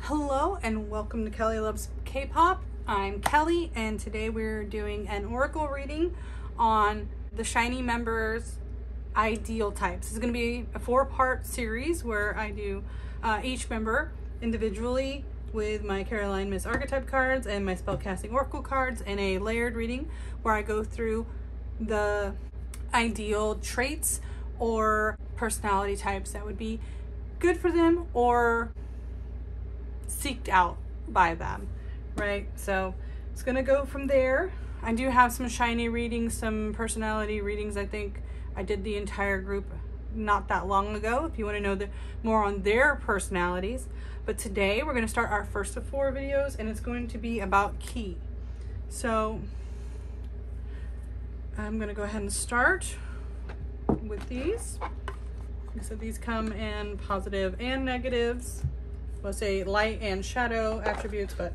Hello and welcome to Kelly Loves K-Pop. I'm Kelly and today we're doing an oracle reading on the Shinee members' ideal types. This is going to be a 4-part series where I do each member individually with my Caroline Miss Archetype cards and my spellcasting oracle cards, and a layered reading where I go through the ideal traits or personality types that would be good for them or seeked out by them, right? So it's gonna go from there. I do have some Shinee readings, some personality readings. I think I did the entire group not that long ago if you want to know more on their personalities. But today we're going to start our first of 4 videos, and it's going to be about Key. So I'm going to go ahead and start with these. So these come in positive and negatives. Let's say light and shadow attributes, but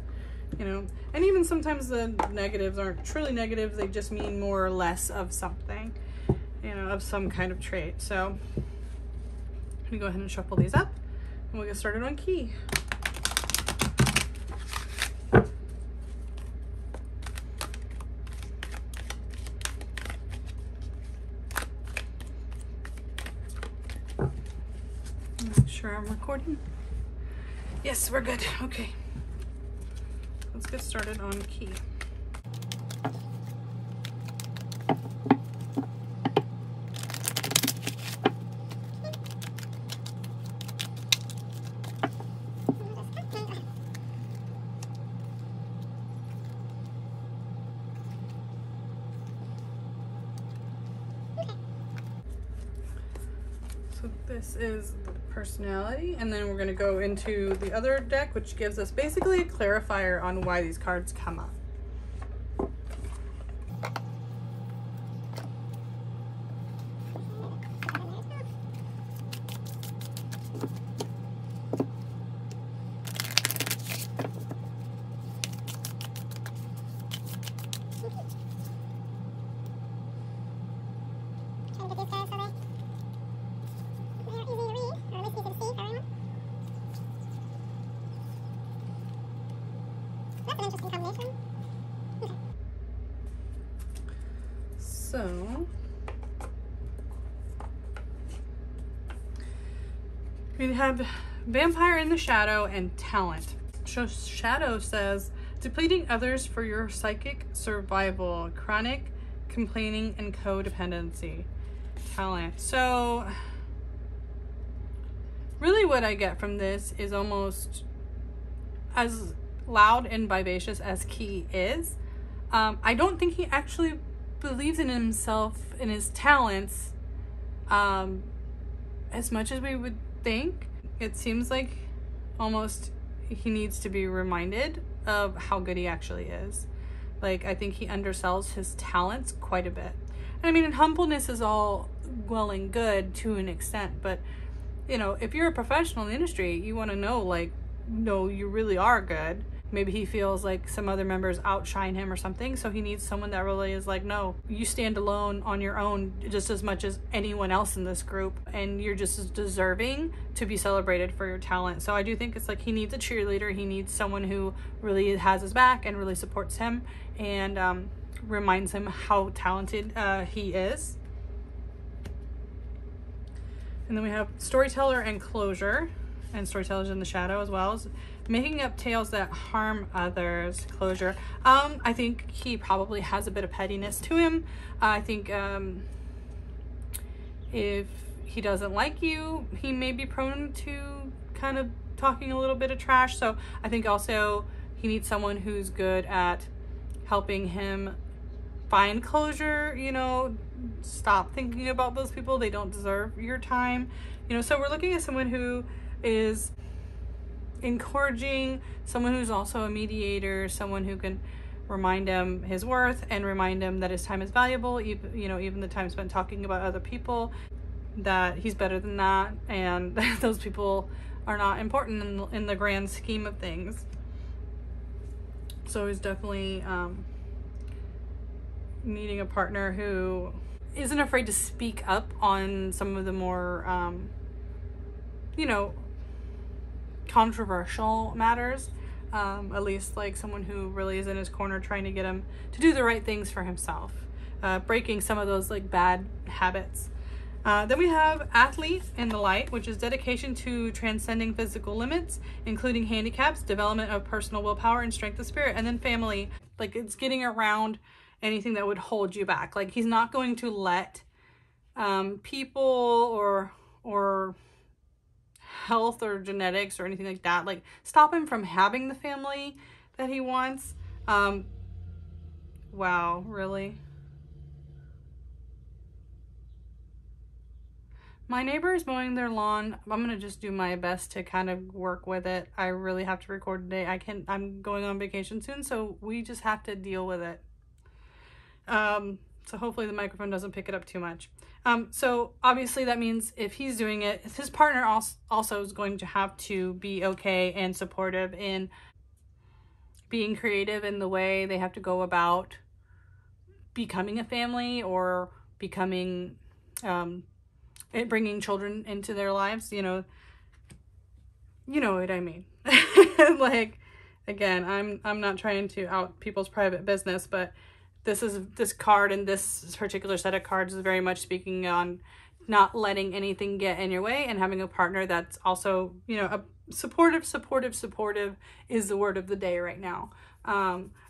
you know, and even sometimes the negatives aren't truly negatives, they just mean more or less of something, you know, of some kind of trait. So I'm gonna go ahead and shuffle these up and we'll get started on Key. Make sure I'm recording. Yes, we're good. Okay. Let's get started on Key. So this is the personality, and then we're going to go into the other deck, which gives us basically a clarifier on why these cards come up. So we have Vampire in the Shadow and Talent. So Shadow says, depleting others for your psychic survival, chronic complaining and codependency. Talent. So really what I get from this is almost as loud and vivacious as Key is. I don't think he actually believes in himself and his talents as much as we would think. It seems like almost he needs to be reminded of how good he actually is. Like, I think he undersells his talents quite a bit. I mean, and humbleness is all well and good to an extent, but you know, if you're a professional in the industry, you want to know, like, no, you really are good. Maybe he feels like some other members outshine him or something, so he needs someone that really is like, no, you stand alone on your own just as much as anyone else in this group, and you're just as deserving to be celebrated for your talent. So I do think it's like he needs a cheerleader. He needs someone who really has his back and really supports him and reminds him how talented he is. And then we have Storyteller and Closure, and Storyteller's in the Shadow as well. Making up tales that harm others. Closure. I think he probably has a bit of pettiness to him. I think if he doesn't like you, he may be prone to kind of talking a little bit of trash. So I think also he needs someone who's good at helping him find closure, you know, stop thinking about those people. They don't deserve your time, you know. So we're looking at someone who is encouraging, someone who's also a mediator, someone who can remind him his worth and remind him that his time is valuable, even, you know, even the time spent talking about other people, that he's better than that, and those people are not important in the grand scheme of things. So he's definitely needing a partner who isn't afraid to speak up on some of the more you know, controversial matters. At least like someone who really is in his corner trying to get him to do the right things for himself, breaking some of those like bad habits. Then we have athlete in the light, which is dedication to transcending physical limits, including handicaps, development of personal willpower and strength of spirit. And then family, like it's getting around anything that would hold you back. Like he's not going to let people or health or genetics or anything like that like stop him from having the family that he wants. Wow, really? My neighbor is mowing their lawn. I'm gonna just do my best to kind of work with it. I really have to record today. I'm going on vacation soon, so we just have to deal with it. So hopefully the microphone doesn't pick it up too much. So obviously that means if he's doing it, his partner also is going to have to be okay and supportive in being creative in the way they have to go about becoming a family or becoming, bringing children into their lives, you know what I mean. Like, again, I'm not trying to out people's private business, but this card and this particular set of cards is very much speaking on not letting anything get in your way and having a partner that's also, a supportive is the word of the day right now.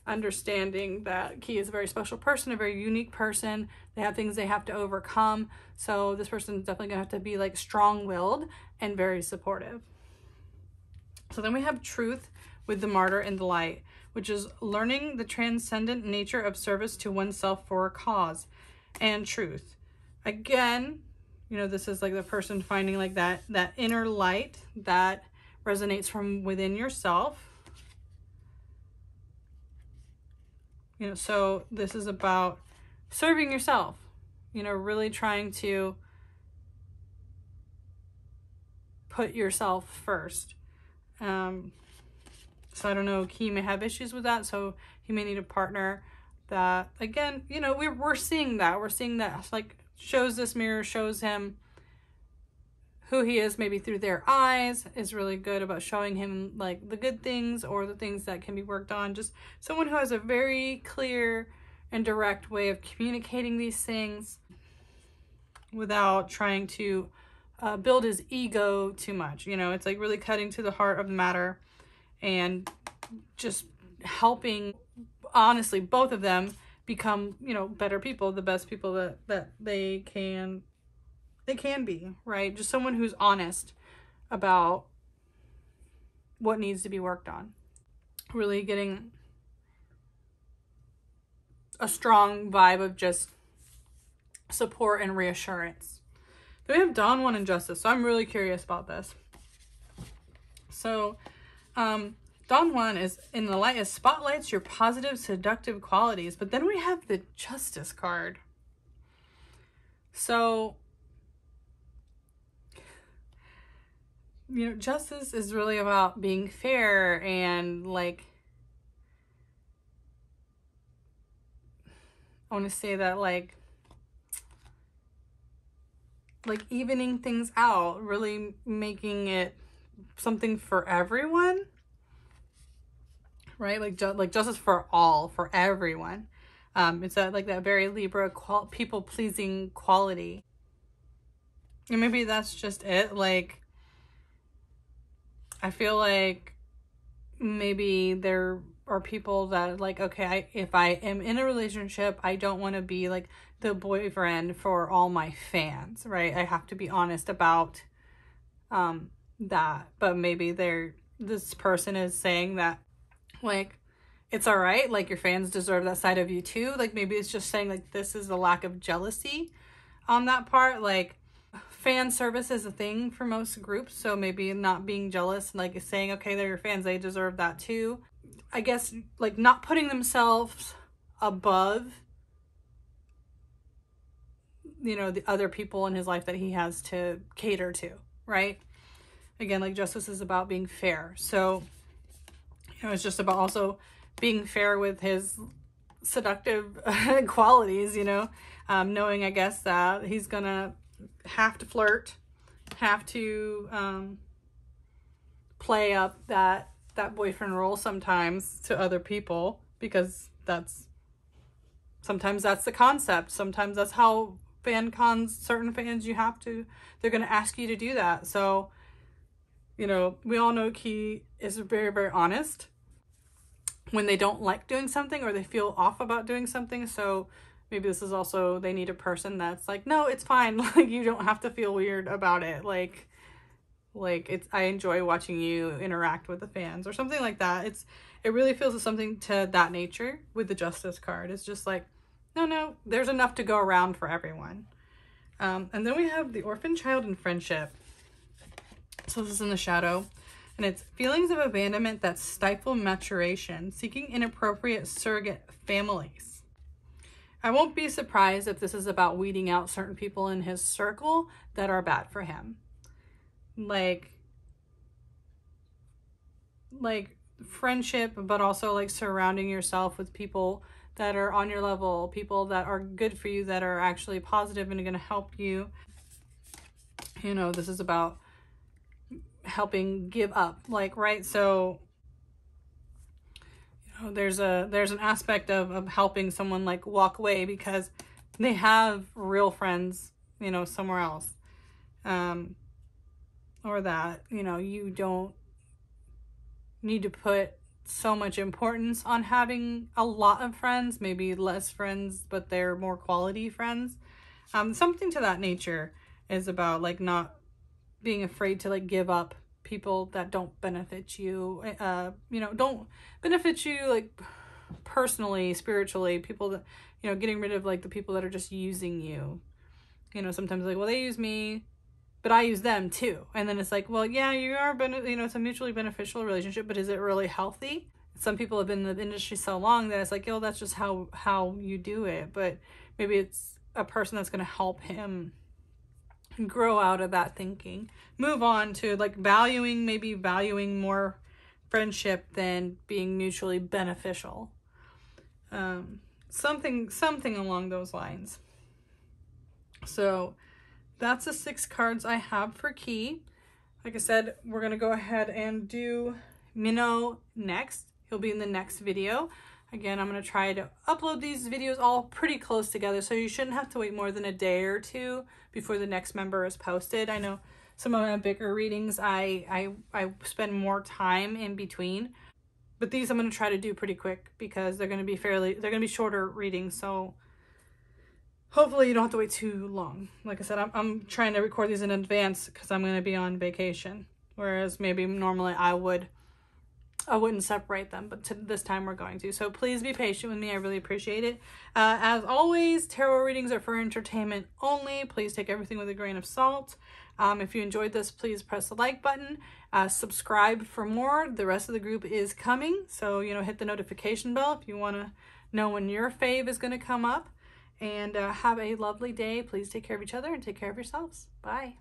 Understanding that he is a very special person, a very unique person. They have things they have to overcome. So this person is definitely gonna have to be like strong-willed and very supportive. So then we have truth with the martyr in the light, which is learning the transcendent nature of service to oneself for a cause, and truth. Again, this is like the person finding like that inner light that resonates from within yourself. So this is about serving yourself, really trying to put yourself first. So I don't know, he may have issues with that. So he may need a partner that, again, we're seeing that. We're seeing that like shows this mirror, shows him who he is maybe through their eyes, is really good about showing him like the good things or the things that can be worked on. Just someone who has a very clear and direct way of communicating these things without trying to build his ego too much. It's like really cutting to the heart of the matter and just helping, honestly, both of them become, better people, the best people that they can be, right? Just someone who's honest about what needs to be worked on. Really getting a strong vibe of just support and reassurance. Then we have Dawn 1 and Justice. So I'm really curious about this. So Dawn 1 is in the light, is spotlights your positive, seductive qualities. But then we have the Justice card. So justice is really about being fair and like, I want to say that like evening things out, really making it something for everyone, right? Like justice for all, for everyone. It's that very Libra people-pleasing quality. And maybe that's just it. Like, I feel like maybe there are people that like, okay, if I am in a relationship, I don't want to be like the boyfriend for all my fans, right? I have to be honest about that. But maybe this person is saying that like, it's all right, like your fans deserve that side of you too. Like maybe it's just saying like this is a lack of jealousy on that part. Like fan service is a thing for most groups, so maybe not being jealous, like saying, okay, they're your fans, they deserve that too. I guess like not putting themselves above, the other people in his life that he has to cater to, right? Again, like justice is about being fair. So, it's just about also being fair with his seductive qualities, knowing, I guess, that he's gonna have to flirt, have to play up that boyfriend role sometimes to other people, because sometimes that's the concept. Sometimes that's how certain fans, they're going to ask you to do that. So, you know, we all know Key is very, very honest when they don't like doing something or they feel off about doing something. So maybe this is also, they need a person that's like, no, it's fine. Like, you don't have to feel weird about it. Like I enjoy watching you interact with the fans or something like that. It really feels something to that nature with the Justice card. It's just like, no, there's enough to go around for everyone. And then we have the Orphan Child and Friendship. So this is in the shadow. And it's feelings of abandonment that stifle maturation, seeking inappropriate surrogate families. I won't be surprised if this is about weeding out certain people in his circle that are bad for him. Like friendship, but also like surrounding yourself with people that are on your level, people that are good for you, that are actually positive and are going to help you. You know, this is about helping give up, like, right? So, you know, there's an aspect of helping someone like walk away because they have real friends, you know, somewhere else. Or that, you know, you don't need to put so much importance on having a lot of friends, maybe less friends, but they're more quality friends. Something to that nature is about like not being afraid to like give up people that don't benefit you, you know, don't benefit you like personally, spiritually, people that, you know, getting rid of like the people that are just using you. You know, sometimes like, well, they use me, but I use them too. And then it's like, well, yeah, you know, it's a mutually beneficial relationship, but is it really healthy? Some people have been in the industry so long that it's like, oh, that's just how you do it. But maybe it's a person that's going to help him grow out of that thinking. Move on to like maybe valuing more friendship than being mutually beneficial. Something along those lines. So that's the 6 cards I have for Key. Like I said, we're going to go ahead and do Minho next. He'll be in the next video. Again, I'm going to try to upload these videos all pretty close together, so you shouldn't have to wait more than a day or two before the next member is posted. I know some of my bigger readings, I spend more time in between, but these I'm going to try to do pretty quick because they're going to be shorter readings, so hopefully you don't have to wait too long. Like I said, I'm trying to record these in advance because I'm going to be on vacation. Whereas maybe normally I wouldn't separate them, but this time we're going to. So please be patient with me. I really appreciate it. As always, tarot readings are for entertainment only. Please take everything with a grain of salt. If you enjoyed this, please press the like button. Subscribe for more. The rest of the group is coming. So, you know, hit the notification bell if you want to know when your fave is going to come up. And have a lovely day. Please take care of each other and take care of yourselves. Bye.